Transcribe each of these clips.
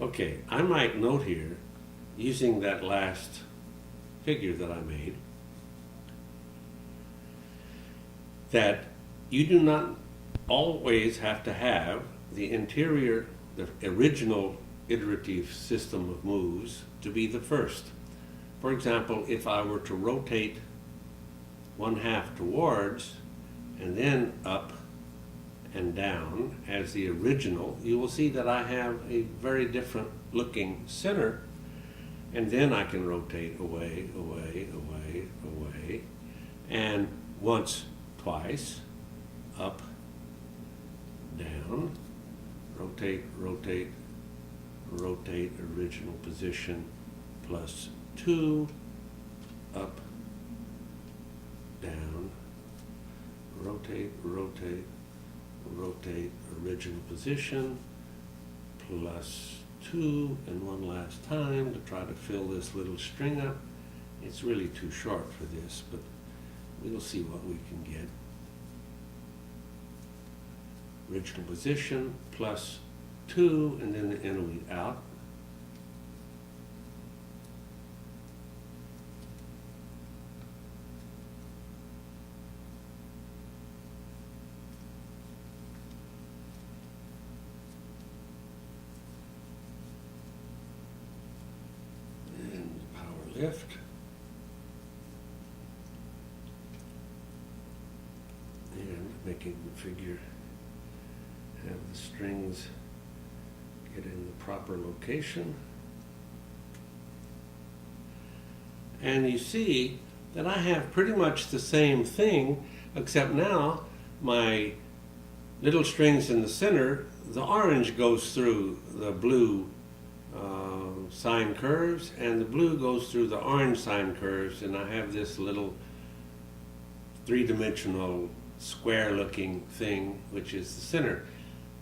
Okay, I might note here, using that last figure that I made, that you do not always have to have the interior, the original iterative system of moves to be the first. For example, if I were to rotate 1/2 towards and then up and down as the original, you will see that I have a very different looking center, and then I can rotate away, away, away, away, and once, twice, up, down, rotate, rotate, rotate, original position, +2, up, down, rotate, rotate, rotate, original position, +2, and one last time to try to fill this little string up. It's really too short for this, but we'll see what we can get. Original position, +2, and then the interleave out. And power lift. And making the figure have the strings get in the proper location. And you see that I have pretty much the same thing, except now my little strings in the center, the orange goes through the blue sine curves, and the blue goes through the orange sine curves, and I have this little three-dimensional square-looking thing, which is the center,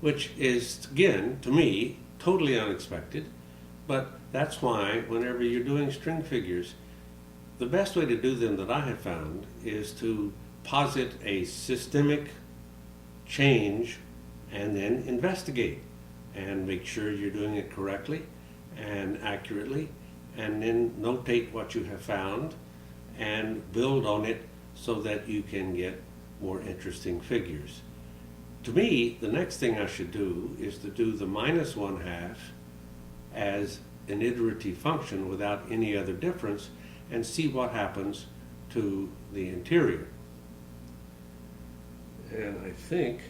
which is, again, to me, totally unexpected. But that's why whenever you're doing string figures, the best way to do them that I have found is to posit a systemic change and then investigate and make sure you're doing it correctly and accurately, and then notate what you have found and build on it so that you can get more interesting figures. To me, the next thing I should do is to do the -1/2 as an iterative function without any other difference and see what happens to the interior. And I think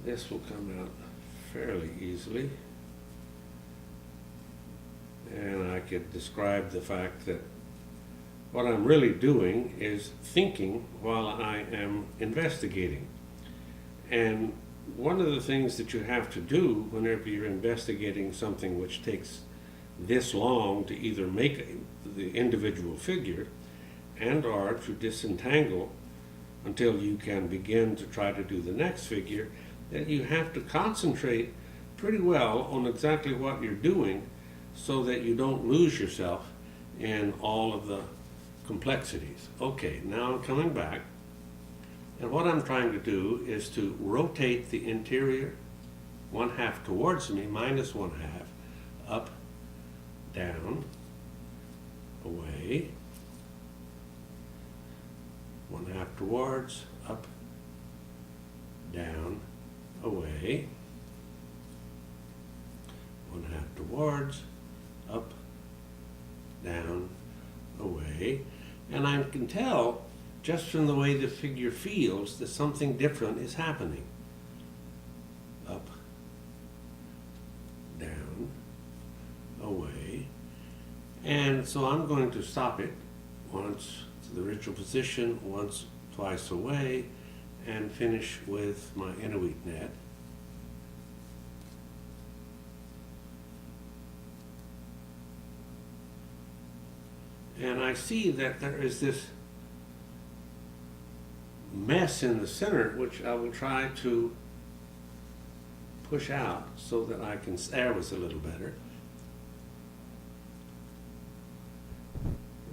this will come out fairly easily. And I could describe the fact that what I'm really doing is thinking while I am investigating. And one of the things that you have to do whenever you're investigating something which takes this long to either make the individual figure and or to disentangle until you can begin to try to do the next figure, that you have to concentrate pretty well on exactly what you're doing so that you don't lose yourself in all of the complexities. Okay, now I'm coming back, and what I'm trying to do is to rotate the interior 1/2 towards me, -1/2, up, down, away, 1/2 towards, up, down, away, 1/2 towards, up, down, away. And I can tell just from the way the figure feels that something different is happening. Up, down, away. And so I'm going to stop it once to the original position, once, twice away, and finish with my interweave net. And I see that there is this mess in the center, which I will try to push out so that I can, there was a little better.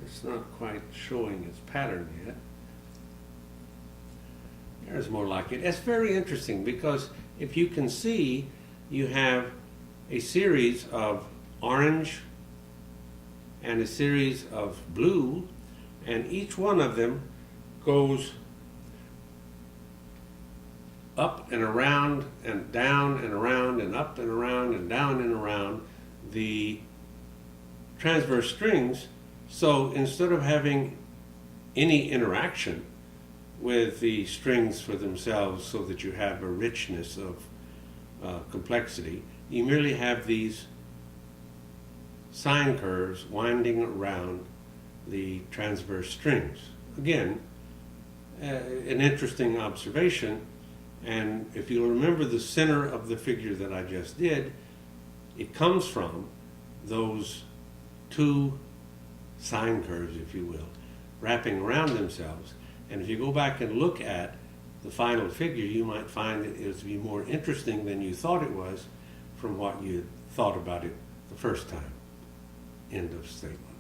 It's not quite showing its pattern yet. There's more like it. It's very interesting because if you can see you have a series of orange and a series of blue, and each one of them goes up and around and down and around and up and around and down and around the transverse strings. So instead of having any interaction with the strings for themselves so that you have a richness of complexity, you merely have these sine curves winding around the transverse strings. Again, an interesting observation, and if you'll remember the center of the figure that I just did, it comes from those two sine curves, if you will, wrapping around themselves. And if you go back and look at the final figure, you might find that it would be more interesting than you thought it was from what you thought about it the first time. End of statement.